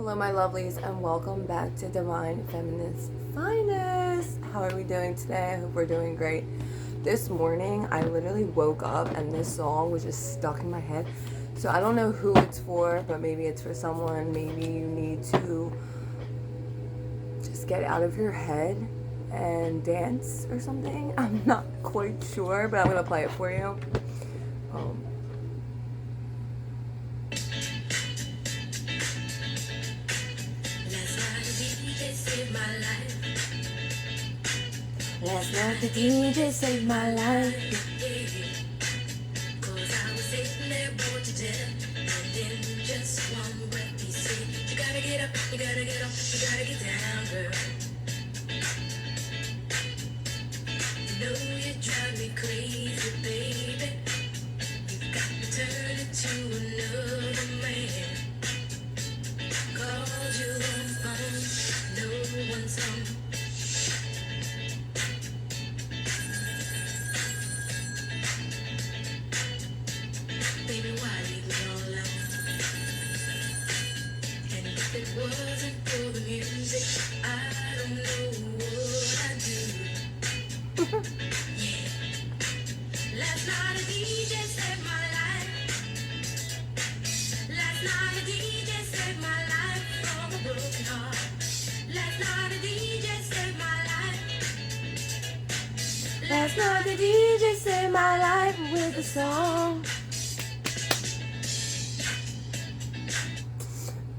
Hello my lovelies and welcome back to Divine Feminist Finest. How are we doing today? I hope we're doing great. This morning I literally woke up and this song was just stuck in my head. So I don't know who it's for, but maybe it's for someone. Maybe you need to just get out of your head and dance or something. I'm not quite sure, but I'm going to play it for you. Last night the DJ saved my life. Cause I was sitting there bored to death. And in just one breath he said, you gotta get up, you gotta get up, you gotta get down, girl. You know you drive me crazy, baby. You've got to turn into another man. Called you on phone, no one's home. Baby, why leave me all alone? And if it wasn't for the music, I don't know what I'd do. Yeah. Last night a DJ saved my life. Last night a DJ saved my life from a broken heart. Last night a DJ saved my life. Last night the DJ saved my life with a song.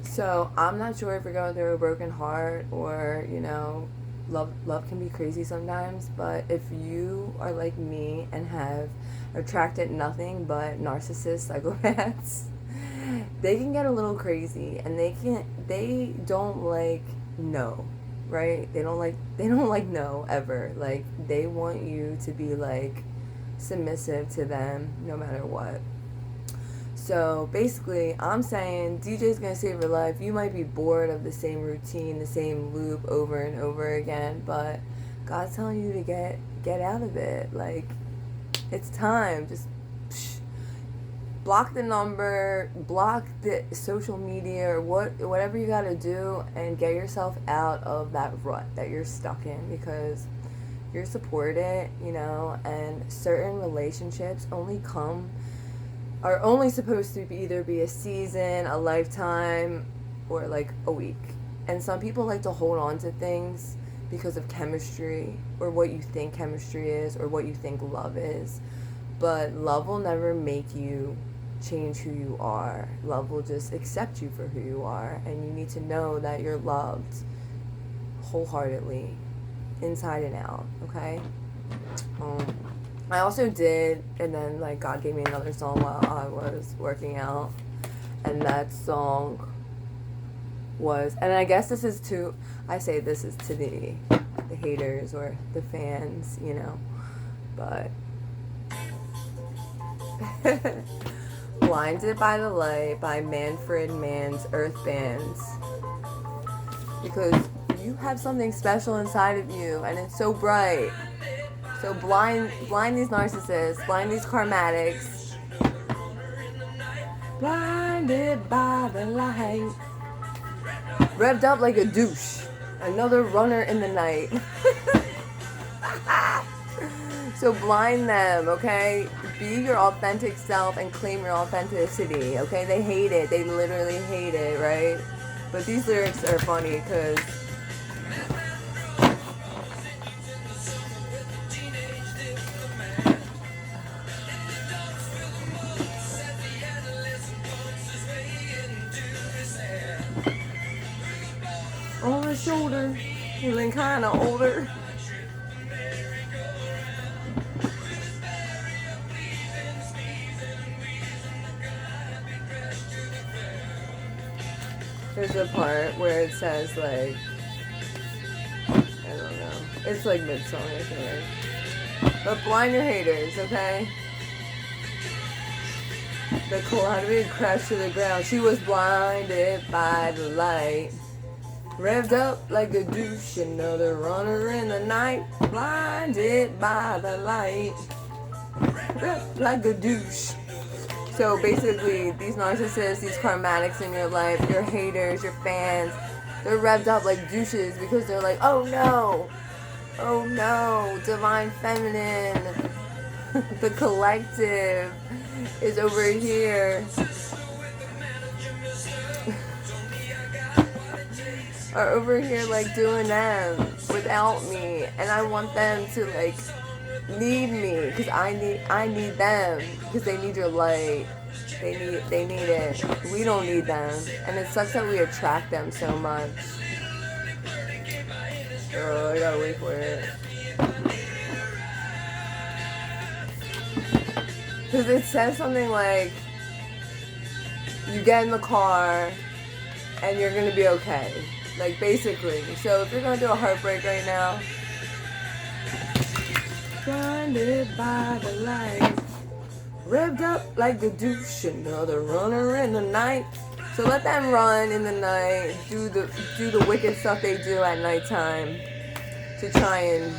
So I'm not sure if you're going through a broken heart or, you know, love can be crazy sometimes, but if you are like me and have attracted nothing but narcissists, psychopaths, they can get a little crazy and they don't like no, right? They don't like no ever. Like they want you to be like submissive to them no matter what. So basically, I'm saying DJ's gonna save your life. You might be bored of the same routine, the same loop over and over again, but God's telling you to get out of it. Like, it's time. Just block the number, block the social media, or whatever you gotta do, and get yourself out of that rut that you're stuck in, because you're supported, you know, and certain relationships are only supposed to either be a season, a lifetime, or like a week. And some people like to hold on to things because of chemistry, or what you think chemistry is, or what you think love is. But love will never make you change who you are. Love will just accept you for who you are. And you need to know that you're loved wholeheartedly, inside and out, okay? I also did, and then like God gave me another song while I was working out, and that song was, and I guess this is to the haters or the fans, you know, but Blinded by the Light by Manfred, Mann's Earth Bands, because you have something special inside of you, and it's so bright. So blind these narcissists, blind these karmatics. Blinded by the light. Revved up like a douche. Another runner in the night. So blind them, okay? Be your authentic self and claim your authenticity, okay? They hate it. They literally hate it, right? But these lyrics are funny because on her shoulder, feeling kind of older. There's a part where it says like, I don't know, it's like mid-song, I think. But blind your haters, okay? The Colombian crashed to the ground. She was blinded by the light. Revved up like a douche, another runner in the night. Blinded by the light. Revved like a douche. So basically, these narcissists, these karmatics in your life, your haters, your fans, they're revved up like douches because they're like, oh no, divine feminine, the collective is over here. Are over here like doing them without me, and I want them to like need me because I need them because they need your light. They need it. We don't need them, and it sucks that we attract them so much. Oh, I gotta wait for it. Because it says something like, you get in the car and you're gonna be okay. Like, basically. So if you're going through a heartbreak right now, blinded by the light, revved up like the douche, another runner in the night. So let them run in the night, do the wicked stuff they do at nighttime to try and...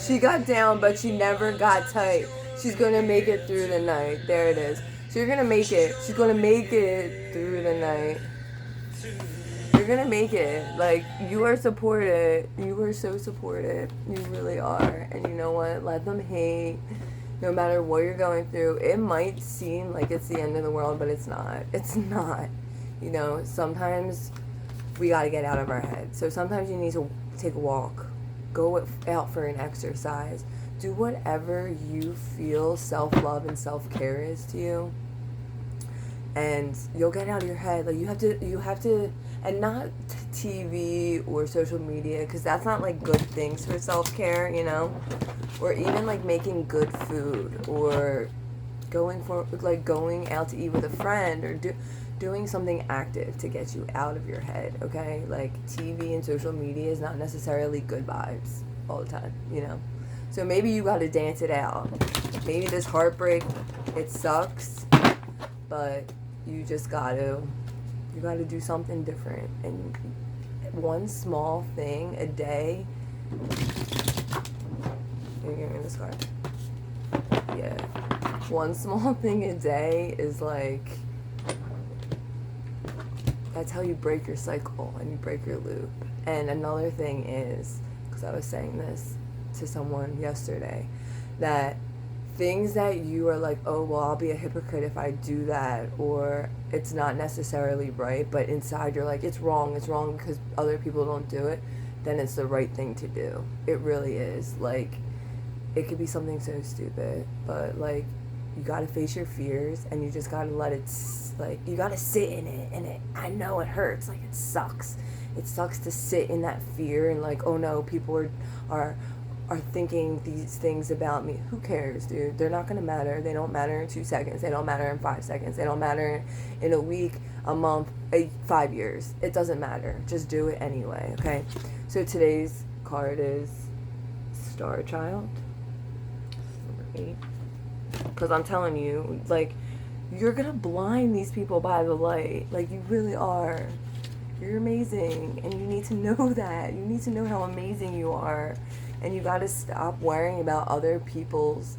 She got down, but she never got tight. She's gonna make it through the night. There it is. So you're gonna make it. She's gonna make it through the night. You're gonna make it. Like, you are supported. You are so supported. You really are. And you know what? Let them hate. No matter what you're going through. It might seem like it's the end of the world, but it's not. It's not. You know, sometimes we gotta get out of our head. So sometimes you need to take a walk. Go out for an exercise. Do whatever you feel self-love and self-care is to you. And you'll get out of your head. Like, you have to, and not TV or social media, because that's not like good things for self-care, you know, or even like making good food, or going out to eat with a friend, or doing something active to get you out of your head. Okay, like TV and social media is not necessarily good vibes all the time, you know. So maybe you got to dance it out. Maybe this heartbreak, it sucks, but you just gotta do something different. And one small thing a day. You're giving me this card. Yeah. One small thing a day is like, that's how you break your cycle and you break your loop. And another thing is, because I was saying this to someone yesterday, that things that you are like, oh, well, I'll be a hypocrite if I do that, or it's not necessarily right, but inside you're like, it's wrong because other people don't do it, then it's the right thing to do. It really is. Like, it could be something so stupid, but like, you gotta face your fears, and you just gotta let it, like, you gotta sit in it, and I know it hurts, like, it sucks to sit in that fear, and like, oh no, people are thinking these things about me. Who cares, dude? They're not gonna matter. They don't matter in 2 seconds. They don't matter in 5 seconds. They don't matter in a week, a month, 5 years. It doesn't matter. Just do it anyway, okay? So today's card is Star Child, number 8. Because I'm telling you, like, you're gonna blind these people by the light. Like, you really are. You're amazing, and you need to know that. You need to know how amazing you are. And you gotta stop worrying about other people's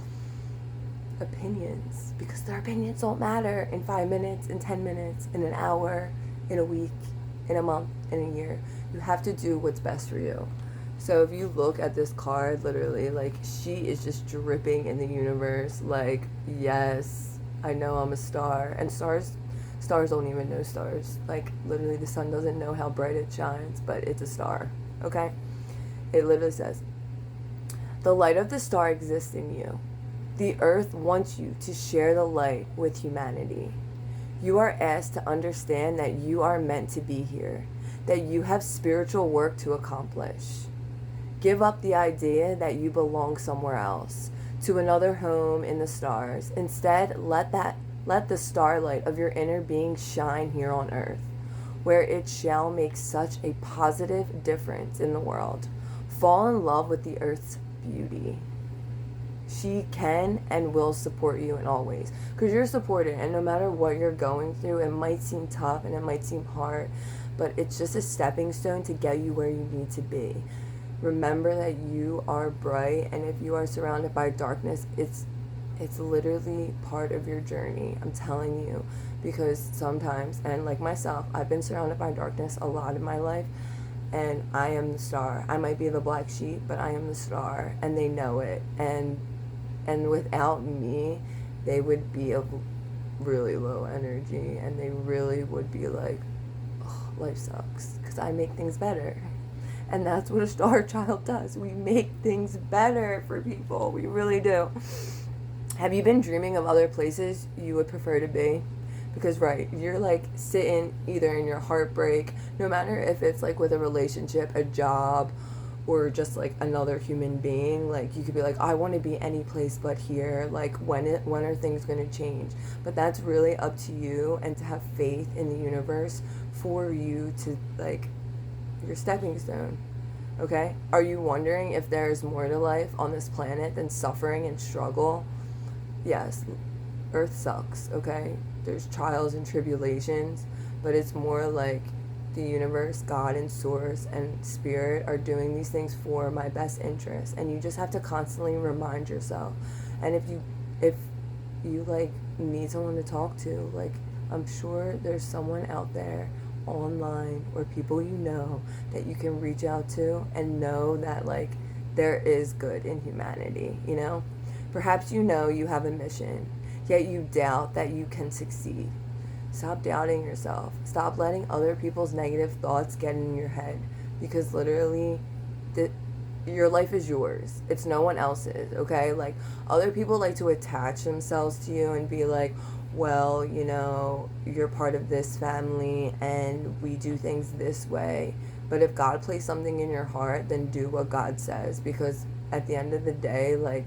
opinions, because their opinions don't matter in 5 minutes, in 10 minutes, in an hour, in a week, in a month, in a year. You have to do what's best for you. So if you look at this card, literally, like, she is just dripping in the universe. Like, yes, I know I'm a star. And stars don't even know stars. Like, literally, the sun doesn't know how bright it shines, but it's a star, okay? It literally says, the light of the star exists in you. The earth wants you to share the light with humanity. You are asked to understand that you are meant to be here, that you have spiritual work to accomplish. Give up the idea that you belong somewhere else, to another home in the stars. Instead, let the starlight of your inner being shine here on earth, where it shall make such a positive difference in the world. Fall in love with the earth's beauty. She can and will support you in all ways, because you're supported, and no matter what you're going through, it might seem tough and it might seem hard, but it's just a stepping stone to get you where you need to be. Remember that you are bright, and if you are surrounded by darkness, it's It's literally part of your journey. I'm telling you. Because sometimes, and like myself, I've been surrounded by darkness a lot in my life. And I am the star. I might be the black sheep, but I am the star. And they know it. And without me, they would be of really low energy. And they really would be like, oh, life sucks. Because I make things better. And that's what a star child does. We make things better for people. We really do. Have you been dreaming of other places you would prefer to be? Because, right, you're like sitting either in your heartbreak, no matter if it's like with a relationship, a job, or just like another human being. Like, you could be like, I want to be any place but here. Like, when are things going to change? But that's really up to you, and to have faith in the universe for you to, like, your stepping stone. Okay? Are you wondering if there's more to life on this planet than suffering and struggle? Yes, Earth sucks, okay? There's trials and tribulations, but it's more like the universe, God and source and spirit are doing these things for my best interest. And you just have to constantly remind yourself. And if you like need someone to talk to, like, I'm sure there's someone out there online or people you know that you can reach out to and know that, like, there is good in humanity, you know? Perhaps you know you have a mission, yet you doubt that you can succeed. Stop doubting yourself. Stop letting other people's negative thoughts get in your head, because literally, your life is yours. It's no one else's, okay? Like, other people like to attach themselves to you and be like, well, you know, you're part of this family and we do things this way. But if God placed something in your heart, then do what God says, because at the end of the day, like,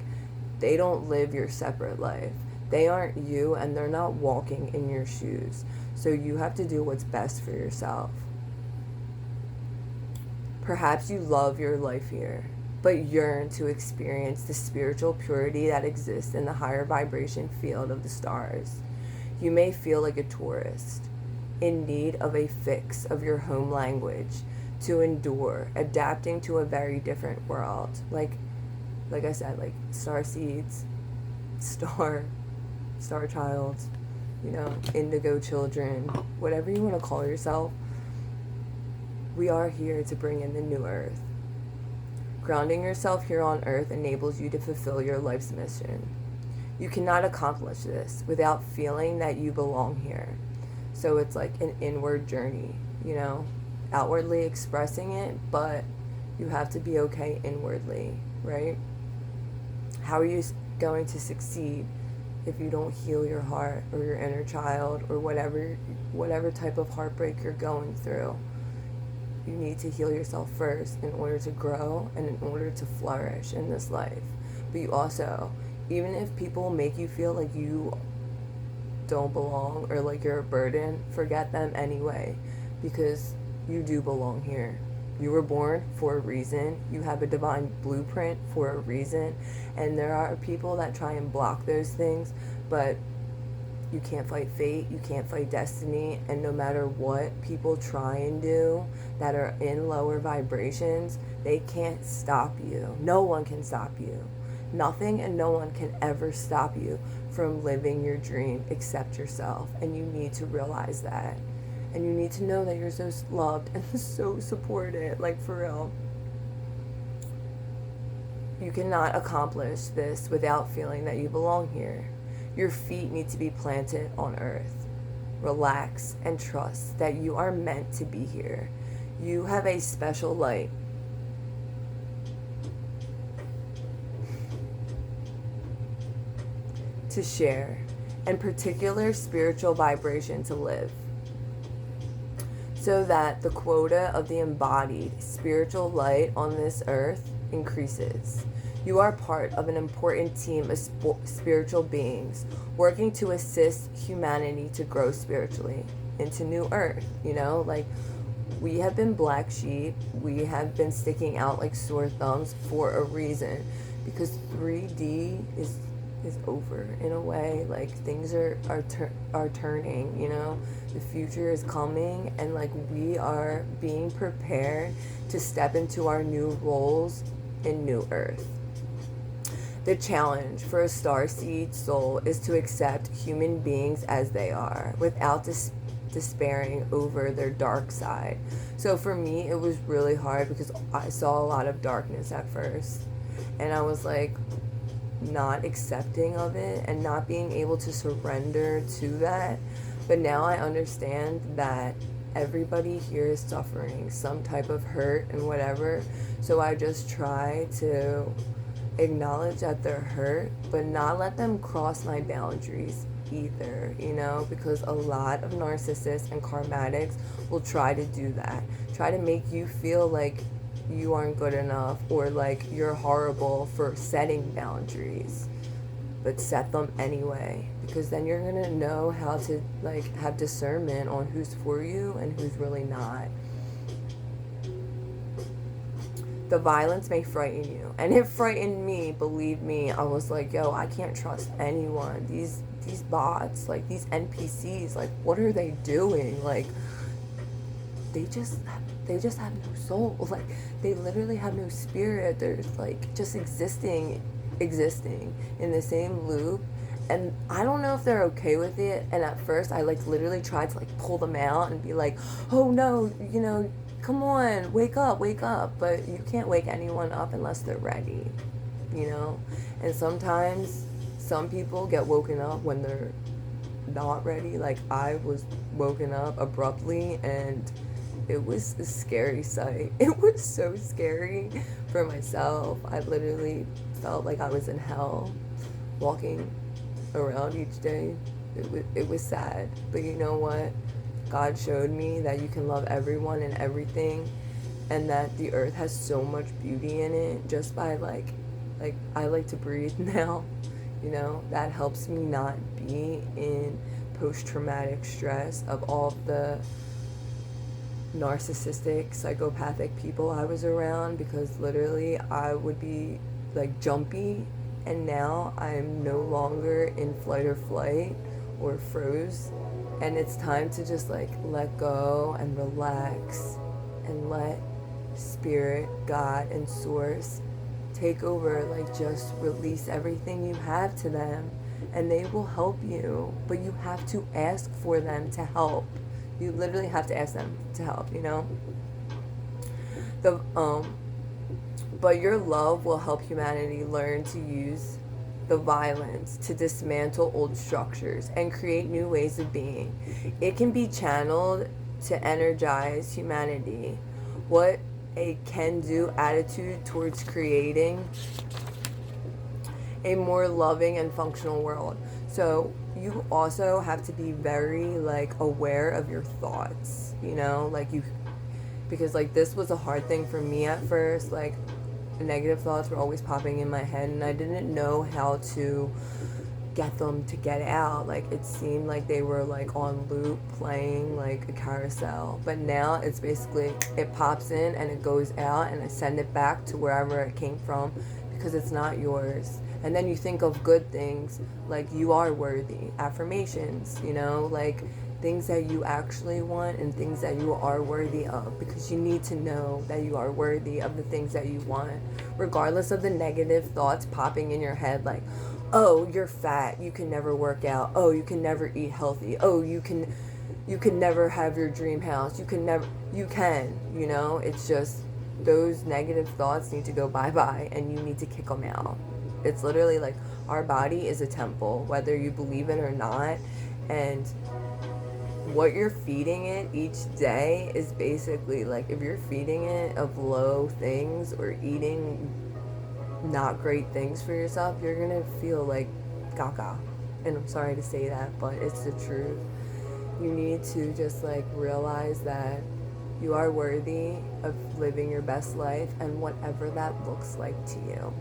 they don't live your separate life. They aren't you, and they're not walking in your shoes. So you have to do what's best for yourself. Perhaps you love your life here, but yearn to experience the spiritual purity that exists in the higher vibration field of the stars. You may feel like a tourist, in need of a fix of your home language to endure, adapting to a very different world. Like I said, like star seeds, star child, you know, indigo children, whatever you want to call yourself. We are here to bring in the new earth. Grounding yourself here on earth enables you to fulfill your life's mission. You cannot accomplish this without feeling that you belong here. So it's like an inward journey, you know, outwardly expressing it, but you have to be okay inwardly, right? How are you going to succeed if you don't heal your heart or your inner child or whatever type of heartbreak you're going through? You need to heal yourself first in order to grow and in order to flourish in this life. But you also, even if people make you feel like you don't belong or like you're a burden, forget them anyway, because you do belong here. You were born for a reason. You have a divine blueprint for a reason. And there are people that try and block those things, but you can't fight fate, you can't fight destiny, and no matter what people try and do that are in lower vibrations, they can't stop you. No one can stop you. Nothing and no one can ever stop you from living your dream except yourself, and you need to realize that. And you need to know that you're so loved and so supported, like, for real. You cannot accomplish this without feeling that you belong here. Your feet need to be planted on earth. Relax and trust that you are meant to be here. You have a special light. To share, and particular spiritual vibration to live, so that the quota of the embodied spiritual light on this earth increases. You are part of an important team of spiritual beings working to assist humanity to grow spiritually into new earth. You know, like, we have been black sheep. We have been sticking out like sore thumbs for a reason, because 3D is over in a way. Like, things are turning, you know. The future is coming, and like, we are being prepared to step into our new roles in new earth. The challenge for a starseed soul is to accept human beings as they are without despairing over their dark side. So for me, it was really hard because I saw a lot of darkness at first. And I was like not accepting of it and not being able to surrender to that. But now I understand that everybody here is suffering some type of hurt and whatever. So I just try to acknowledge that they're hurt, but not let them cross my boundaries either, you know, because a lot of narcissists and karmatics will try to do that. Try to make you feel like you aren't good enough or like you're horrible for setting boundaries. But set them anyway, because then you're gonna know how to like have discernment on who's for you and who's really not. The violence may frighten you, and it frightened me. Believe me, I was like, yo, I can't trust anyone. These bots, like these NPCs, like what are they doing? Like they just have no soul. Like they literally have no spirit. They're like just existing in the same loop. And I don't know if they're okay with it. And at first I like literally tried to like pull them out and be like, oh no, you know, come on, wake up. But you can't wake anyone up unless they're ready, you know? And sometimes some people get woken up when they're not ready. Like I was woken up abruptly and it was a scary sight. It was so scary for myself. I literally felt like I was in hell walking around each day. It was sad. But you know what? God showed me that you can love everyone and everything, and that the earth has so much beauty in it just by like I like to breathe now, you know. That helps me not be in post-traumatic stress of all the narcissistic, psychopathic people I was around, because literally I would be like jumpy, and now I'm no longer in flight or froze, and it's time to just like let go and relax and let spirit, God, and source take over. Like just release everything you have to them and they will help you, but you have to ask for them to help. You literally have to ask them to help, you know. But your love will help humanity learn to use the violence to dismantle old structures and create new ways of being. It can be channeled to energize humanity. What a can-do attitude towards creating a more loving and functional world. So you also have to be very like aware of your thoughts, you know, like because like this was a hard thing for me at first. Like negative thoughts were always popping in my head and I didn't know how to get them to get out. Like it seemed like they were like on loop playing like a carousel, but now it's basically it pops in and it goes out and I send it back to wherever it came from because it's not yours. And then you think of good things like you are worthy, affirmations, you know, like things that you actually want and things that you are worthy of, because you need to know that you are worthy of the things that you want, regardless of the negative thoughts popping in your head like, oh, you're fat, you can never work out, oh, you can never eat healthy, oh, you can never have your dream house, you can, you know. It's just those negative thoughts need to go bye-bye and you need to kick them out. It's literally like our body is a temple, whether you believe it or not, and what you're feeding it each day is basically like if you're feeding it of low things or eating not great things for yourself, you're gonna feel like gaga. And I'm sorry to say that, but it's the truth. You need to just like realize that you are worthy of living your best life and whatever that looks like to you.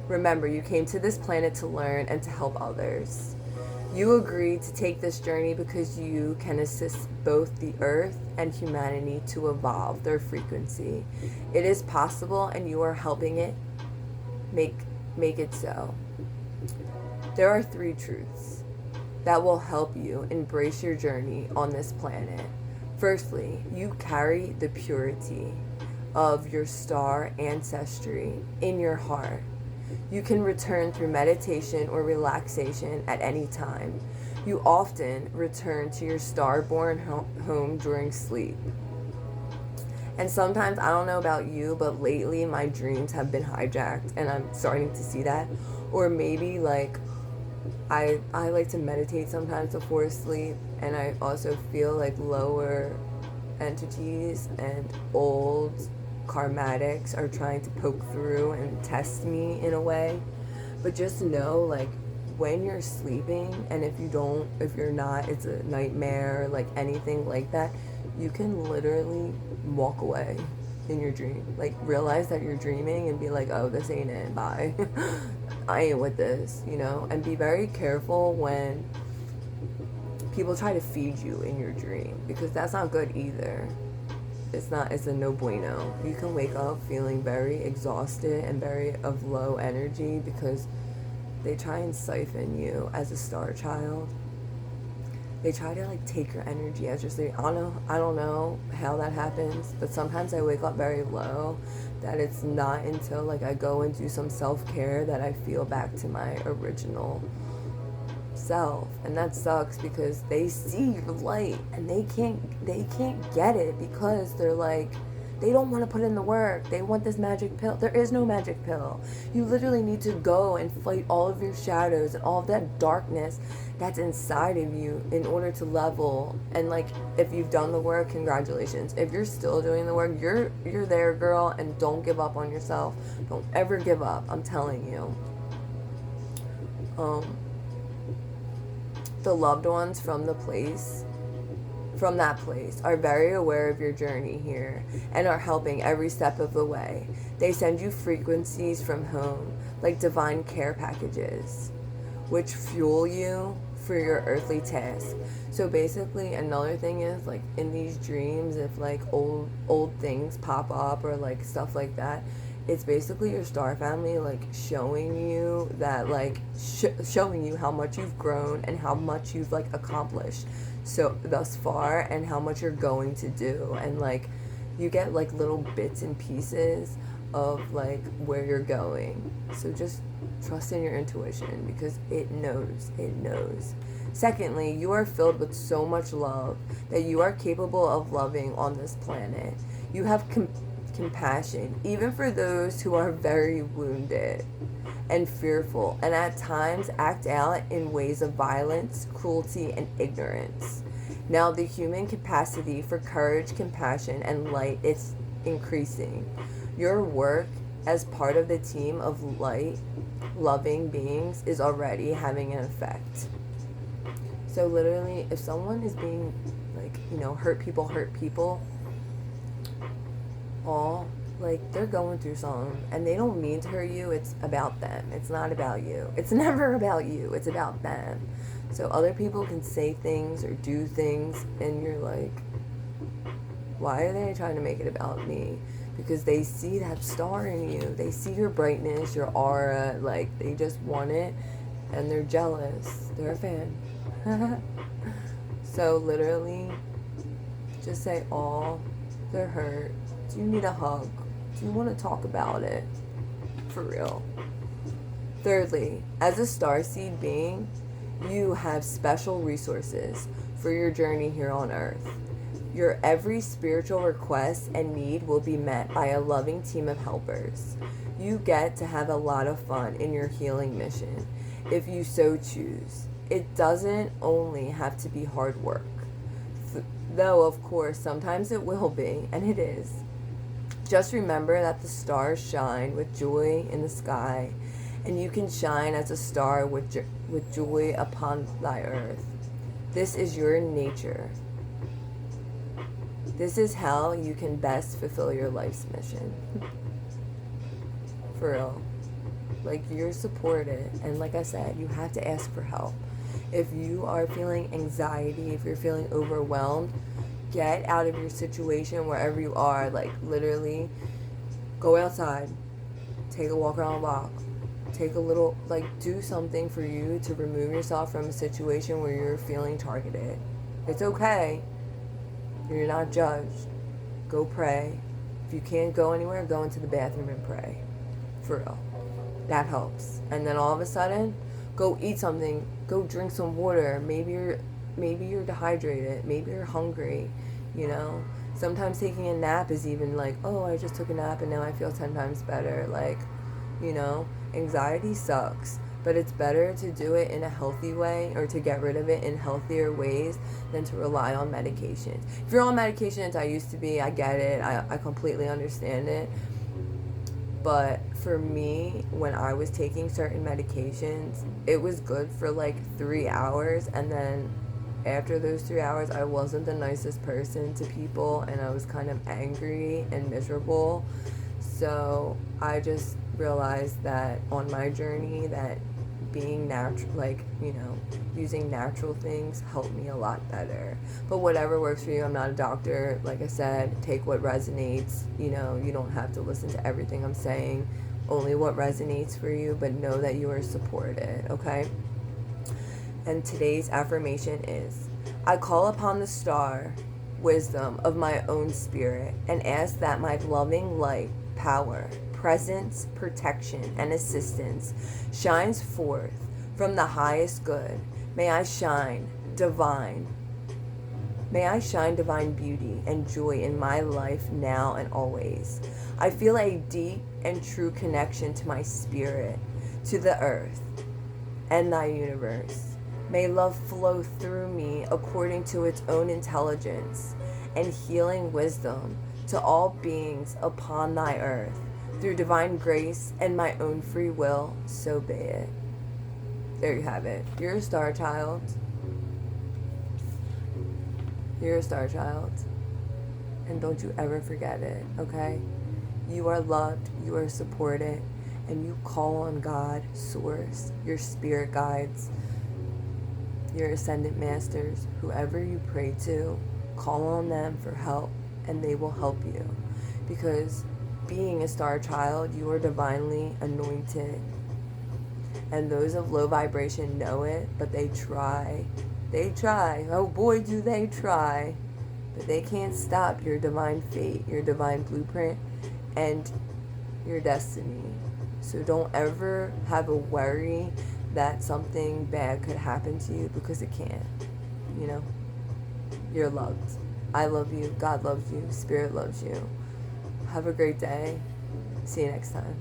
Remember, you came to this planet to learn and to help others. You agreed to take this journey because you can assist both the earth and humanity to evolve their frequency. It is possible and you are helping it make it so. There are 3 truths that will help you embrace your journey on this planet. Firstly, you carry the purity of your star ancestry in your heart. You can return through meditation or relaxation at any time. You often return to your star-born home during sleep. And sometimes, I don't know about you, but lately my dreams have been hijacked and I'm starting to see that. Or maybe like I like to meditate sometimes before sleep, and I also feel like lower entities and old karmatics are trying to poke through and test me in a way. But just know, like, when you're sleeping, and if you're not, it's a nightmare, like anything like that, you can literally walk away in your dream. Like, realize that you're dreaming and be like, oh, this ain't it, bye. I ain't with this, you know? And be very careful when people try to feed you in your dream, because that's not good either. It's a no bueno. You can wake up feeling very exhausted and very of low energy because they try and siphon you as a star child. They try to like take your energy as your sleep. I don't know how that happens, but sometimes I wake up very low, that it's not until like I go and do some self-care that I feel back to my original self. And that sucks because they see your light and they can't get it because they're like, they don't want to put in the work. They want this magic pill. There is no magic pill. You literally need to go and fight all of your shadows and all of that darkness that's inside of you in order to level. And like, if you've done the work, congratulations. If you're still doing the work, you're there, girl, and don't give up on yourself. Don't ever give up. I'm telling you. The loved ones from that place are very aware of your journey here and are helping every step of the way. They send you frequencies from home, like divine care packages, which fuel you for your earthly task. So basically, another thing is, like, in these dreams, if like old things pop up or like stuff like that, it's basically your star family like showing you that, like, showing you how much you've grown and how much you've like accomplished so thus far and how much you're going to do. And like, you get like little bits and pieces of like where you're going. So just trust in your intuition because it knows. Secondly, you are filled with so much love that you are capable of loving on this planet. You have compassion, even for those who are very wounded and fearful, and at times act out in ways of violence, cruelty, and ignorance. Now, the human capacity for courage, compassion, and light is increasing. Your work as part of the team of light, loving beings is already having an effect. So literally, if someone is being, like, you know, hurt people, all, like, they're going through something and they don't mean to hurt you. It's about them. It's not about you. It's never about you. It's about them. So other people can say things or do things and you're like, why are they trying to make it about me? Because they see that star in you. They see your brightness, your aura. Like, they just want it and they're jealous. They're a fan. So literally, just say, oh, they're hurt. Do you need a hug? Do you want to talk about it? For real. Thirdly, as a starseed being, you have special resources for your journey here on Earth. Your every spiritual request and need will be met by a loving team of helpers. You get to have a lot of fun in your healing mission, if you so choose. It doesn't only have to be hard work. Though, of course, sometimes it will be, and it is. Just remember that the stars shine with joy in the sky, and you can shine as a star with joy upon thy earth. This is your nature. This is how you can best fulfill your life's mission. For real. Like, you're supported, and like I said, you have to ask for help. If you are feeling anxiety, if you're feeling overwhelmed, get out of your situation wherever you are. Like, literally, go outside, take a walk around the block, take a little, like, do something for you to remove yourself from a situation where you're feeling targeted. It's okay. You're not judged. Go pray. If you can't go anywhere, go into the bathroom and pray. For real. That helps. And then all of a sudden, go eat something, go drink some water. Maybe you're dehydrated, maybe you're hungry, you know. Sometimes taking a nap is even like, oh, I just took a nap and now I feel 10 times better. Like, you know, anxiety sucks, but it's better to do it in a healthy way, or to get rid of it in healthier ways, than to rely on medications. If you're on medications, I used to be, I get it, I completely understand it. But for me, when I was taking certain medications, it was good for like 3 hours, and then after those 3 hours, I wasn't the nicest person to people, and I was kind of angry and miserable. So I just realized that on my journey, that being natural, like, you know, using natural things helped me a lot better. But whatever works for you, I'm not a doctor. Like I said, take what resonates. You know, you don't have to listen to everything I'm saying, only what resonates for you, but know that you are supported, okay? And today's affirmation is, I call upon the star wisdom of my own spirit and ask that my loving light, power, presence, protection, and assistance shines forth from the highest good. May I shine divine. May I shine divine beauty and joy in my life now and always. I feel a deep and true connection to my spirit, to the earth, and thy universe. May love flow through me according to its own intelligence and healing wisdom to all beings upon thy earth. Through divine grace and my own free will, so be it. There you have it. You're a star child. You're a star child. And don't you ever forget it, okay? You are loved, you are supported, and you call on God, Source, your spirit guides, your ascendant masters, whoever you pray to, call on them for help, and they will help you. Because being a star child, you are divinely anointed. And those of low vibration know it, but they try. They try. Oh boy, do they try. But they can't stop your divine fate, your divine blueprint, and your destiny. So don't ever have a worry that something bad could happen to you, because it can't. You know? You're loved. I love you. God loves you. Spirit loves you. Have a great day. See you next time.